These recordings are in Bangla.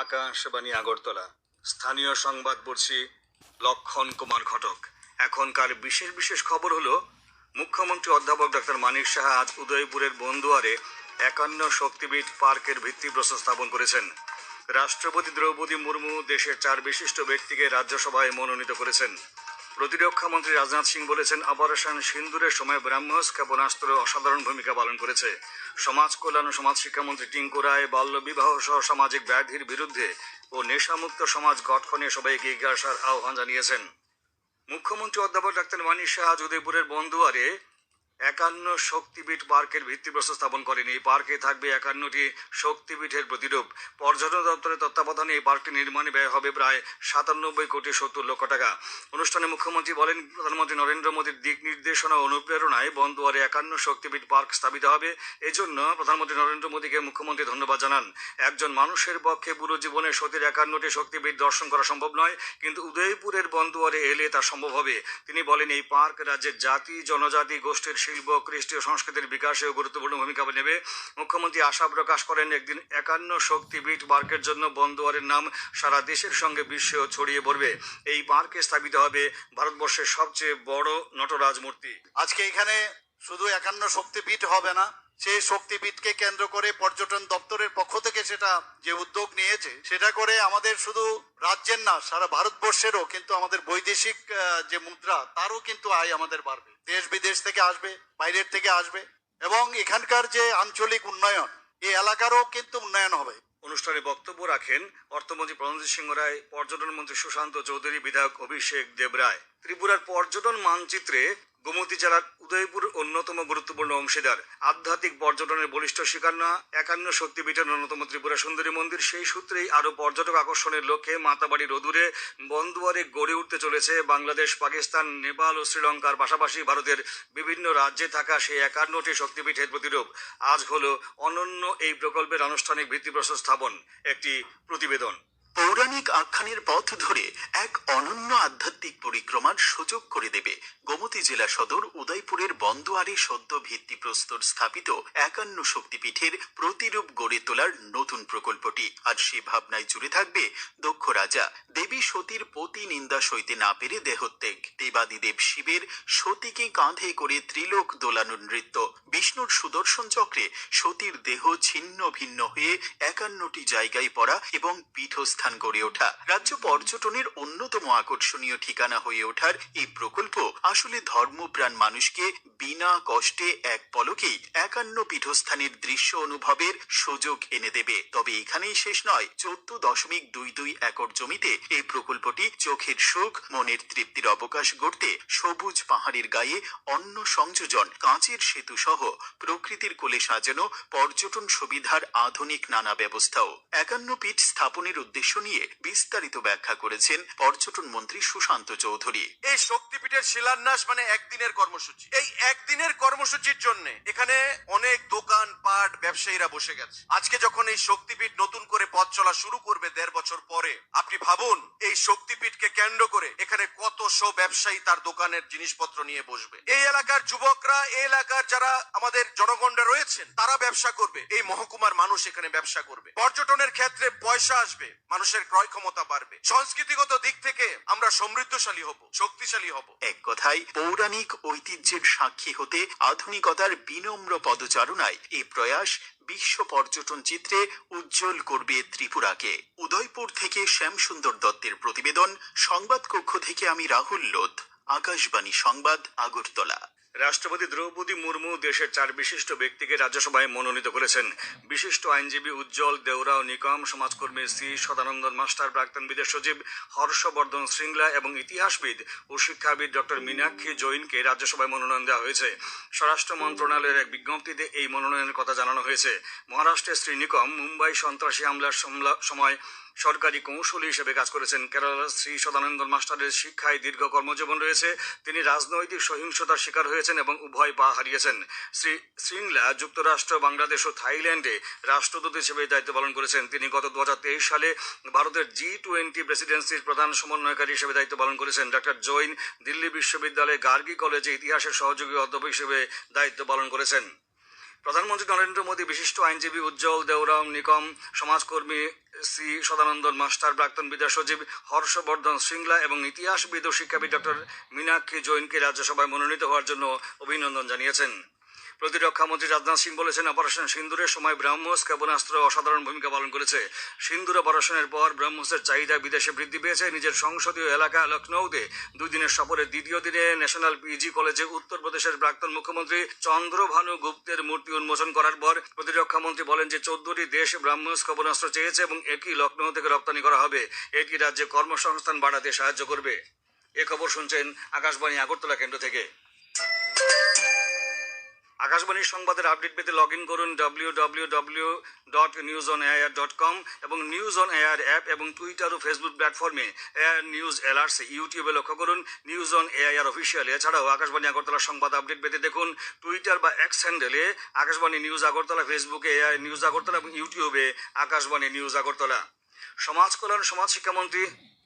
আকাশবাণী আগরতলা। স্থানীয় সংবাদ পড়ছি লক্ষণ কুমার ঘটক। এখনকার বিশেষ বিশেষ খবর হলো, মুখ্যমন্ত্রী অধ্যাপক ডক্টর মানিক সাহা আজ উদয়পুরের বন্দুয়ারে 51 শক্তিপীঠ পার্কের ভিত্তিপ্রস্তর স্থাপন করেছেন। রাষ্ট্রপতি দ্রৌপদী মুর্মু দেশের 4 বিশিষ্ট ব্যক্তিকে রাজ্যসভায় মনোনীত করেছেন। প্রতিরক্ষা মন্ত্রী রাজনাথ সিং বলেছেন, অপারেশন সিন্দুরের সময় ব্রাহ্মস ক্ষেপণাস্ত্র অসাধারণ ভূমিকা পালন করেছে। সমাজ কল্যাণ ও সমাজ শিক্ষামন্ত্রী টিঙ্কু রায় বাল্যবিবাহ সহ সামাজিক ব্যাধির বিরুদ্ধে ও নেশামুক্ত সমাজ গঠনে সবাইকে এগিয়ে আসার আহ্বান জানিয়েছেন। মুখ্যমন্ত্রী অধ্যাপক ডাক্তার মানিক সাহা আজ উদয়পুরের বন্দুয়ারে 51 শক্তিপীঠ পার্কের ভিত্তিপ্রস্তর স্থাপন করেন। এই পার্কে থাকবে 51টি শক্তিপীঠের প্রতিরূপ। পর্যটন দপ্তরের তত্ত্বাবধানে এই পার্কটি নির্মাণে ব্যয় হবে প্রায় 97,70,00,000 টাকা। অনুষ্ঠানে মুখ্যমন্ত্রী বলেন, প্রধানমন্ত্রী নরেন্দ্র মোদীর দিক নির্দেশনা ও অনুপ্রেরণায় বন্দুয়ারে 51 শক্তিপীঠ পার্ক স্থাপিত হবে। এজন্য প্রধানমন্ত্রী নরেন্দ্র মোদীকে মুখ্যমন্ত্রী ধন্যবাদ জানান। একজন মানুষের পক্ষে পুরো জীবনে সতীর 51টি শক্তিপীঠ দর্শন করা সম্ভব নয়, কিন্তু উদয়পুরের বন্দুয়ারে এলে তা সম্ভব হবে। তিনি বলেন, এই পার্ক রাজ্যের জাতি জনজাতি গোষ্ঠীর শিল্প কৃষ্টি ও সংস্কৃতির বিকাশেও গুরুত্বপূর্ণ ভূমিকা নেবে। মুখ্যমন্ত্রী আশা প্রকাশ করেন, একদিন 51 শক্তিপীঠ পার্কের জন্য বন্দুয়ারের নাম সারা দেশের সঙ্গে বিশ্বেও ছড়িয়ে পড়বে। এই পার্কে স্থাপিত হবে ভারতবর্ষের সবচেয়ে বড় নটরাজ মূর্তি। আজকে এখানে শুধু 51 শক্তিপীঠ হবে না, সেই শক্তিপীঠকে কেন্দ্র করে পর্যটন দপ্তরের পক্ষ থেকে সেটা যে উদ্যোগ নিয়েছে, সেটা করে আমাদের শুধু রাজ্যের না, সারা ভারতবর্ষেরও কিন্তু আমাদের বৈদেশিক যে মুদ্রা, তারও কিন্তু আয় আমাদের বাড়বে। দেশ বিদেশ থেকে আসবে, বাইরের থেকে আসবে, এবং এখানকার যে আঞ্চলিক উন্নয়ন, এই এলাকারও কিন্তু উন্নয়ন হবে। অনুষ্ঠানে বক্তব্য রাখেন অর্থমন্ত্রী প্রণজিৎ সিংহ রায়, পর্যটন মন্ত্রী সুশান্ত চৌধুরী, বিধায়ক অভিষেক দেবরায়। ত্রিপুরার পর্যটন মানচিত্রে গোমতী জেলার উদয়পুর অন্যতম গুরুত্বপূর্ণ অংশীদার। আধ্যাত্মিক পর্যটনের বলিষ্ঠ শিকার না 51 শক্তিপীঠের অন্যতম ত্রিপুরা সুন্দরী মন্দির। সেই সূত্রেই আরো পর্যটক আকর্ষণের লক্ষ্যে মাতাবাড়ির অদূরে বন্দুয়ারে গড়ে উঠতে চলেছে বাংলাদেশ, পাকিস্তান, নেপাল ও শ্রীলঙ্কার পাশাপাশি ভারতের বিভিন্ন রাজ্যে থাকা সেই 51টি শক্তিপীঠের প্রতিরূপ। আজ হলো অনন্য এই প্রকল্পের আনুষ্ঠানিক ভিত্তিপ্রস্তর স্থাপন। একটি প্রতিবেদন। পৌরাণিক আখ্যানের পথ ধরে এক অনন্য আধ্যাত্মিক পরিক্রমার সুযোগ করে দেবে গোমতী জেলা সদর উদয়পুরের বন্দুয়ারে সদ্য ভিত্তিপ্রস্তর স্থাপিত 51 শক্তিপীঠের প্রতিরূপ গড়ে তোলার নতুন প্রকল্পটি। আর সে ভাবনায় জুড়ে থাকবে দক্ষ রাজা দেবী সতীর পতি নিন্দা সইতে না পেরে দেহত্যাগ, দেবাদিদেব শিবের সতীকে কাঁধে করে ত্রিলোক দোলানোর নৃত্য, বিষ্ণুর সুদর্শন চক্রে সতীর দেহ ছিন্ন ভিন্ন হয়ে 51টি জায়গায় পড়া এবং পীঠস্থান গড়ে ওঠা। রাজ্য পর্যটনের অন্যতম আকর্ষণীয় ঠিকানা হয়ে ওঠার এই প্রকল্প আসলে ধর্মপ্রাণ মানুষকে বিনা কষ্টে এক পলকেই 51 পীঠস্থানের দৃশ্য অনুভবের সুযোগ এনে দেবে। তবে এখানেই শেষ নয়। 14.22 একর জমিতে এই প্রকল্পটি চোখের সুখ, মনের তৃপ্তির অবকাশ গড়তে সবুজ পাহাড়ের গায়ে অন্ন সংযোজন, কাঁচের সেতু সহ প্রকৃতির কোলে সাজানো পর্যটন সুবিধার আধুনিক নানা ব্যবস্থাও। 51 পীঠ স্থাপনের উদ্দেশ্য নিয়ে বিস্তারিত ব্যাখ্যা করেছেন পর্যটন মন্ত্রী সুশান্ত চৌধুরী। এই শক্তিপীঠের শিলান্যাস মানে একদিনের কর্মসূচি। এই একদিনের কর্মসূচির জন্য এখানে অনেক দোকান পাট ব্যবসায়ীরা বসে গেছে। আজকে যখন এই শক্তিপীঠ নতুন করে পথ চলা শুরু করবে 1.5 বছর পরে, আপনি ভাবুন এই শক্তিপীঠকে কেন্দ্র করে এখানে কত শো ব্যবসায়ী তার দোকানের জিনিসপত্র নিয়ে বসবে। এই এলাকার যুবকরা, এই এলাকার যারা আমাদের জনগণরা রয়েছেন, তারা ব্যবসা করবে। এই মহকুমার মানুষ এখানে ব্যবসা করবে। পর্যটনের ক্ষেত্রে পয়সা আসবে, মানুষের ক্রয় ক্ষমতা বাড়বে। সংস্কৃতিগত দিক থেকে আমরা সমৃদ্ধশালী হব, শক্তিশালী হব। এক কথায় পৌরাণিক ঐতিহ্যের সাক্ষী হতে আধুনিকতার বিনম্র পদচারণায় এই প্রয়াস বিশ্ব পর্যটন চিত্রে উজ্জ্বল করবে ত্রিপুরাকে। উদয়পুর থেকে শ্যামসুন্দর দত্তের প্রতিবেদন। সংবাদ কক্ষ থেকে আমি রাহুল লোধ, আকাশবাণী সংবাদ, আগরতলা। রাষ্ট্রপতি দ্রৌপদী মুর্মু দেশের 4 বিশিষ্ট ব্যক্তিকে রাজ্যসভায় মনোনীত করেছেন। বিশিষ্ট আইনজীবী উজ্জ্বল দেওরাও নিকম, সমাজকর্মী শ্রী সদানন্দন মাস্টার, প্রাক্তন বিদেশ সচিব হর্ষবর্ধন শ্রীংলা এবং ইতিহাসবিদ ও শিক্ষাবিদ ডক্টর মীনাক্ষী জৈনকে রাজ্যসভায় মনোনয়ন দেওয়া হয়েছে। স্বরাষ্ট্র মন্ত্রণালয়ের এক বিজ্ঞপ্তিতে এই মনোনয়নের কথা জানানো হয়েছে। মহারাষ্ট্রের শ্রী নিকম মুম্বাই সন্ত্রাসী হামলার সময় সরকারি কৌশলী হিসেবে কাজ করেছেন। কেরালার শ্রী সদানন্দন মাস্টারের শিক্ষায় দীর্ঘ কর্মজীবন রয়েছে। তিনি রাজনৈতিক সহিংসতার শিকার হয়েছেন এবং উভয় পা হারিয়েছেন। শ্রী শ্রীংলা যুক্তরাষ্ট্র, বাংলাদেশ ও থাইল্যান্ডে রাষ্ট্রদূত হিসেবে দায়িত্ব পালন করেছেন। তিনি গত 2023 সালে ভারতের G20 প্রেসিডেন্সির প্রধান সমন্বয়কারী হিসেবে দায়িত্ব পালন করেছেন। ডক্টর জৈন দিল্লি বিশ্ববিদ্যালয়ে গার্গী কলেজে ইতিহাসের সহযোগী অধ্যাপক হিসেবে দায়িত্ব পালন করেছেন। প্রধানমন্ত্রী নরেন্দ্র মোদী বিশিষ্ট আইনজীবী উজ্জ্বল দেওরাম নিকম, সমাজকর্মী সি সদানন্দন মাস্টার, প্রাক্তন বিদেশ সচিব হর্ষবর্ধন শ্রিংলা এবং ইতিহাসবিদ ও শিক্ষাবিদ ডক্টর মীনাক্ষী জৈনকে রাজ্যসভায় মনোনীত হওয়ার জন্য অভিনন্দন জানিয়েছেন। প্রতিরক্ষা মন্ত্রী রাজনাথ সিং বলেছেন, অপারেশন সিন্দুরের সময় ব্রহ্মোস ক্ষেপণাস্ত্র অসাধারণ ভূমিকা পালন করেছে। সিন্দুর অপারেশনের পর ব্রহ্মোসের চাহিদা বিদেশে বৃদ্ধি পেয়েছে। নিজের সংসদীয় এলাকা লখনৌতে 2 দিনের সফরের দ্বিতীয় দিনে ন্যাশনাল পিজি কলেজে উত্তরপ্রদেশের প্রাক্তন মুখ্যমন্ত্রী চন্দ্রভানু গুপ্তের মূর্তি উন্মোচন করার পর প্রতিরক্ষা মন্ত্রী বলেন যে 14টি দেশ ব্রহ্মোস ক্ষেপণাস্ত্র চেয়েছে এবং একই লখনৌ থেকে রপ্তানি করা হবে। এটি রাজ্যে কর্মসংস্থান বাড়াতে সাহায্য করবে। এ খবর শুনছেন আকাশবাণী আগরতলা কেন্দ্র থেকে। আকাশবাণীর সংবাদের আপডেট পেতে লগ ইন করুন www.newsonair.com এবং নিউজ অন এয়ার অ্যাপ এবং টুইটার ও ফেসবুক প্ল্যাটফর্মে এয়ার নিউজ অ্যালার্টস, ইউটিউবে লক্ষ্য করুন নিউজ অন এআইআর অফিসিয়াল। এছাড়াও আকাশবাণী আগরতলার সংবাদ আপডেট পেতে দেখুন টুইটার বা এক্স হ্যান্ডেলে আকাশবাণী নিউজ আগরতলা, ফেসবুকে এআই নিউজ আগরতলা এবং ইউটিউবে আকাশবাণী নিউজ আগরতলা। সমাজ কল্যাণ সমাজ শিক্ষামন্ত্রী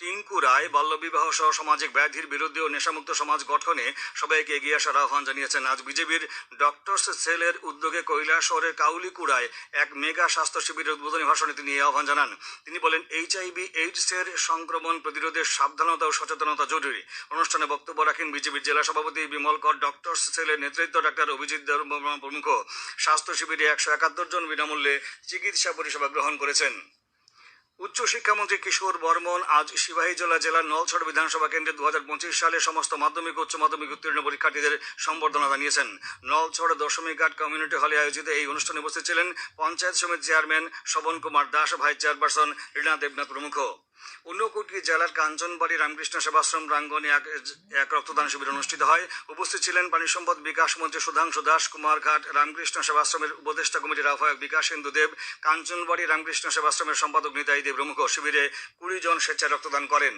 টিঙ্কু রায় বাল্যবিবাহ সহ সামাজিক ব্যাধির বিরুদ্ধে ও নেশামুক্ত সমাজ গঠনে সবাইকে এগিয়ে আসার আহ্বান জানিয়েছেন। আজ বিজেপির ডক্টরস সেলের উদ্যোগে কৈলাসহরের কাউলিকুড়ায় এক মেগা স্বাস্থ্য শিবিরের উদ্বোধনী ভাষণে তিনি এই আহ্বান জানান। তিনি বলেন, এইচআইভি এইডসের সংক্রমণ প্রতিরোধে সাবধানতা ও সচেতনতা জরুরি। অনুষ্ঠানে বক্তব্য রাখেন বিজেপির জেলা সভাপতি বিমল কর, ডক্টরস সেলের নেতৃত্ব ডাক্তার অভিজিৎ দেববর্মা প্রমুখ। স্বাস্থ্য শিবিরে 171 জন বিনামূল্যে চিকিৎসা পরিষেবা গ্রহণ করেছেন। উচ্চশিক্ষামন্ত্রী কিশোর বর্মন আজ সিপাহীজলা জেলার নলছড় বিধানসভা কেন্দ্রে 2025 সালে সমস্ত মাধ্যমিক উচ্চ মাধ্যমিক উত্তীর্ণ পরীক্ষার্থীদের সম্বর্ধনা জানিয়েছেন। নলছড় দশমীঘাট কমিউনিটি হলে আয়োজিত এই অনুষ্ঠানে উপস্থিত ছিলেন পঞ্চায়েত সমিতি chairman Shovan Kumar Das, vice chairperson Rina Debnath প্রমুখ। ঊনকোটি জেলার কাঞ্চনবাড়ি রামকৃষ্ণ সেবাশ্রম প্রাঙ্গণে এক রক্তদান শিবির অনুষ্ঠিত হয়। উপস্থিত ছিলেন পানি সম্পদ বিকাশ মন্ত্রী সুধাংশু দাস, কুমারঘাট রামকৃষ্ণ সেবাশ্রমের উপদেষ্টা কমিটির আহ্বায়ক বিকাশেন্দু দেব, কাঞ্চনবাড়ি রামকৃষ্ণ সেবাশ্রমের সম্পাদক নিতাই দেব প্রমুখ। শিবিরে 20 জন স্বেচ্ছায় রক্তদান করেন।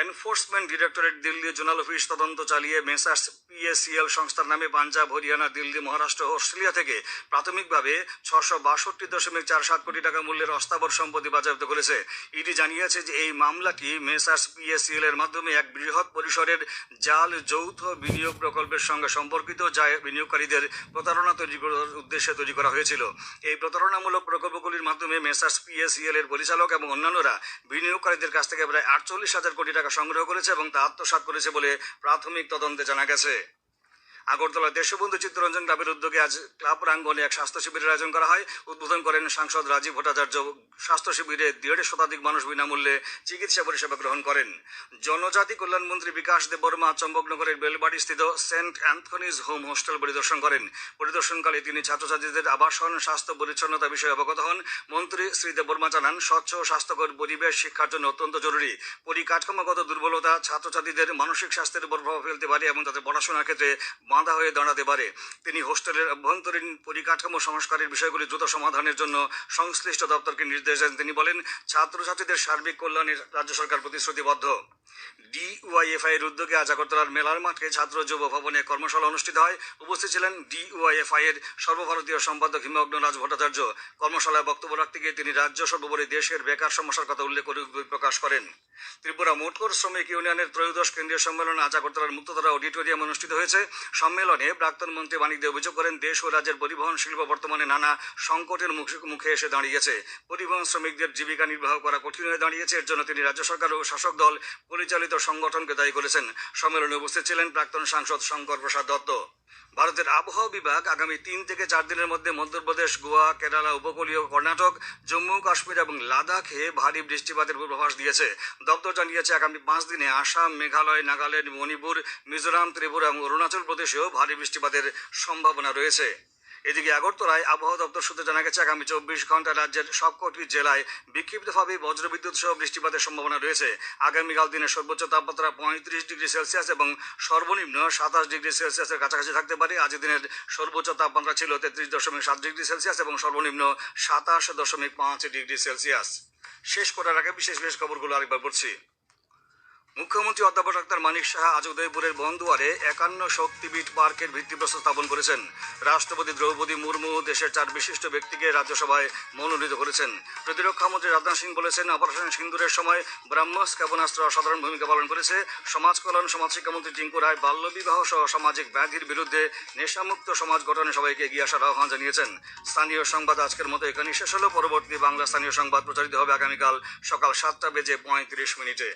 Enforcement directorate Delhi zonal office তদন্ত চালিয়ে মেসার্স পিএসিএল সংস্থার নামে পাঞ্জাব, হরিয়ানা, দিল্লি, মহারাষ্ট্র ও অস্ট্রেলিয়া থেকে প্রাথমিকভাবে 662.47 কোটি টাকা মূল্যের অস্থাবর সম্পত্তি বাজেয়াপ্ত করেছে। ইডি জানিয়েছে যে এই মামলাটি মেসার্স পিএসিএল এর মাধ্যমে এক বৃহৎ পরিসরের জাল যৌথ বিনিয়োগ প্রকল্পের সঙ্গে সম্পর্কিত, যা বিনিয়োগকারীদের প্রতারণা তৈরি করার উদ্দেশ্যে তৈরি করা হয়েছিল। এই প্রতারণামূলক প্রকল্পগুলির মাধ্যমে মেসার্স পিএসিএল এর পরিচালক এবং অন্যান্যরা বিনিয়োগকারীদের কাছ থেকে প্রায় 48,000 কোটি টাকা সংগ্রহ করেছে এবং তা আত্মসাৎ করেছে বলে প্রাথমিক তদন্তে জানা গেছে। আগরতলা দেশবন্ধু চিত্তরঞ্জন ক্লাবের উদ্যোগে আজ ক্লাব প্রাঙ্গণে এক স্বাস্থ্য শিবিরের আয়োজন করা হয়। উদ্বোধন করেন সাংসদ রাজীব ভট্টাচার্য। স্বাস্থ্য শিবিরে 150 শতাধিক মানুষ বিনামূল্যে চিকিৎসা পরিষেবা গ্রহণ করেন। জনজাতি কল্যাণ মন্ত্রী বিকাশ দেববর্মা চম্বকনগরের বেলবাড়ি স্থিত সেন্ট অ্যান্থনিজ হোম হোস্টেল পরিদর্শন করেন। পরিদর্শনকালে তিনি ছাত্রছাত্রীদের আবাসন, স্বাস্থ্য পরিচ্ছন্নতা বিষয়ে অবগত হন। মন্ত্রী শ্রী দেববর্মা জানান, স্বচ্ছ ও স্বাস্থ্যকর পরিবেশ শিক্ষার জন্য অত্যন্ত জরুরি। পরিকাঠামোগত দুর্বলতা ছাত্রছাত্রীদের মানসিক স্বাস্থ্যের উপর প্রভাব ফেলতে পারে এবং তাদের পড়াশোনার ক্ষেত্রে বাধা হয়ে দাঁড়াতে পারে। তিনি হোস্টেলের অভ্যন্তরীণ পরিকাঠামো সংস্কারের বিষয়গুলি দ্রুত সমাধানের জন্য সংশ্লিষ্ট দপ্তরকে নির্দেশ দেন। তিনি বলেন, ছাত্রছাত্রীদের সার্বিক কল্যাণে রাজ্য সরকার প্রতিশ্রুতিবদ্ধ। ডিওয়াইএফআই এর উদ্যোগে আজ আগরতলার মেলার মাঠে ছাত্র যুব ভবনে কর্মশালা অনুষ্ঠিত হয়। উপস্থিত ছিলেন ডিওয়াইএফআই এর সর্বভারতীয় সম্পাদক হিমগ্ন রাজ ভট্টাচার্য। কর্মশালায় বক্তব্য রাখতে গিয়ে তিনি রাজ্য সর্বোপরি দেশের বেকার সমস্যার কথা উল্লেখ করে উদ্বেগ প্রকাশ করেন। ত্রিপুরা মোটকর শ্রমিক ইউনিয়নের 13শ কেন্দ্রীয় সম্মেলন আজ আগরতলার মুক্তধারা অডিটোরিয়াম অনুষ্ঠিত হয়েছে। সম্মেলনে প্রাক্তন মন্ত্রী মানিক দে অভিযোগ করেন, দেশ ও রাজ্যের পরিবহন শিল্প বর্তমানে নানা সংকটের মুখে এসে দাঁড়িয়েছে। পরিবহন শ্রমিকদের জীবিকা নির্বাহ করা কঠিন হয়ে দাঁড়িয়েছে। এর জন্য তিনি রাজ্য সরকার ও শাসক দল পরিচালিত সংগঠনকে দায়ী করেছেন। সম্মেলনে উপস্থিত ছিলেন প্রাক্তন সাংসদ শঙ্কর প্রসাদ দত্ত। ভারতের আবহাওয়া বিভাগ আগামী 3 থেকে 4 দিনের মধ্যে মধ্যপ্রদেশ, গোয়া, কেরালা, উপকূলীয় কর্ণাটক, জম্মু কাশ্মীর এবং লাদাখে ভারী বৃষ্টিপাতের পূর্বাভাস দিয়েছে। দপ্তর জানিয়েছে, আগামী 5 দিনে আসাম, মেঘালয়, নাগাল্যান্ড, মণিপুর, মিজোরাম, ত্রিপুরা এবং অরুণাচল প্রদেশেও ভারী বৃষ্টিপাতের সম্ভাবনা রয়েছে। এদিকে আগরতলায় আবহাওয়া দপ্তর সূত্রে জানা গেছে, আগামী 24 ঘন্টায় রাজ্যের সবকটি জেলায় বিক্ষিপ্তভাবে বজ্রবিদ্যুৎ সহ বৃষ্টিপাতের সম্ভাবনা রয়েছে। আগামীকাল দিনের সর্বোচ্চ তাপমাত্রা 35 ডিগ্রি সেলসিয়াস এবং সর্বনিম্ন 27 ডিগ্রি সেলসিয়াসের কাছাকাছি থাকতে পারে। আজ দিনের সর্বোচ্চ তাপমাত্রা ছিল 33.7 ডিগ্রি সেলসিয়াস এবং সর্বনিম্ন 27.5 ডিগ্রি সেলসিয়াস। শেষ করার আগে বিশেষ খবরগুলো আরেকবার পড়ছি। মুখ্যমন্ত্রী অধ্যাপক ডাক্তার মানিক সাহা আজ উদয়পুরের বনদুয়ারে 51 শক্তিপীঠ পার্কের ভিত্তিপ্রস্তর স্থাপন করেছেন। রাষ্ট্রপতি দ্রৌপদী মুর্মু দেশের 4 বিশিষ্ট ব্যক্তিকে রাজ্যসভায় মনোনীত করেছেন। প্রতিরক্ষা মন্ত্রী রাজনাথ সিং বলেছেন, অপারেশন সিন্দুরের সময় ব্রাহ্মস ক্ষেপণাস্ত্র অসাধারণ ভূমিকা পালন করেছে। সমাজ কল্যাণ সমাজ শিক্ষামন্ত্রী টিঙ্কু রায় বাল্যবিবাহ সহ সামাজিক ব্যাধির বিরুদ্ধে নেশামুক্ত সমাজ গঠনে সবাইকে এগিয়ে আসার আহ্বান জানিয়েছেন। স্থানীয় সংবাদ আজকের মতো এখানেই শেষ হলো। পরবর্তী বাংলা স্থানীয় সংবাদ প্রচারিত হবে আগামীকাল সকাল 7:35 মিনিটে।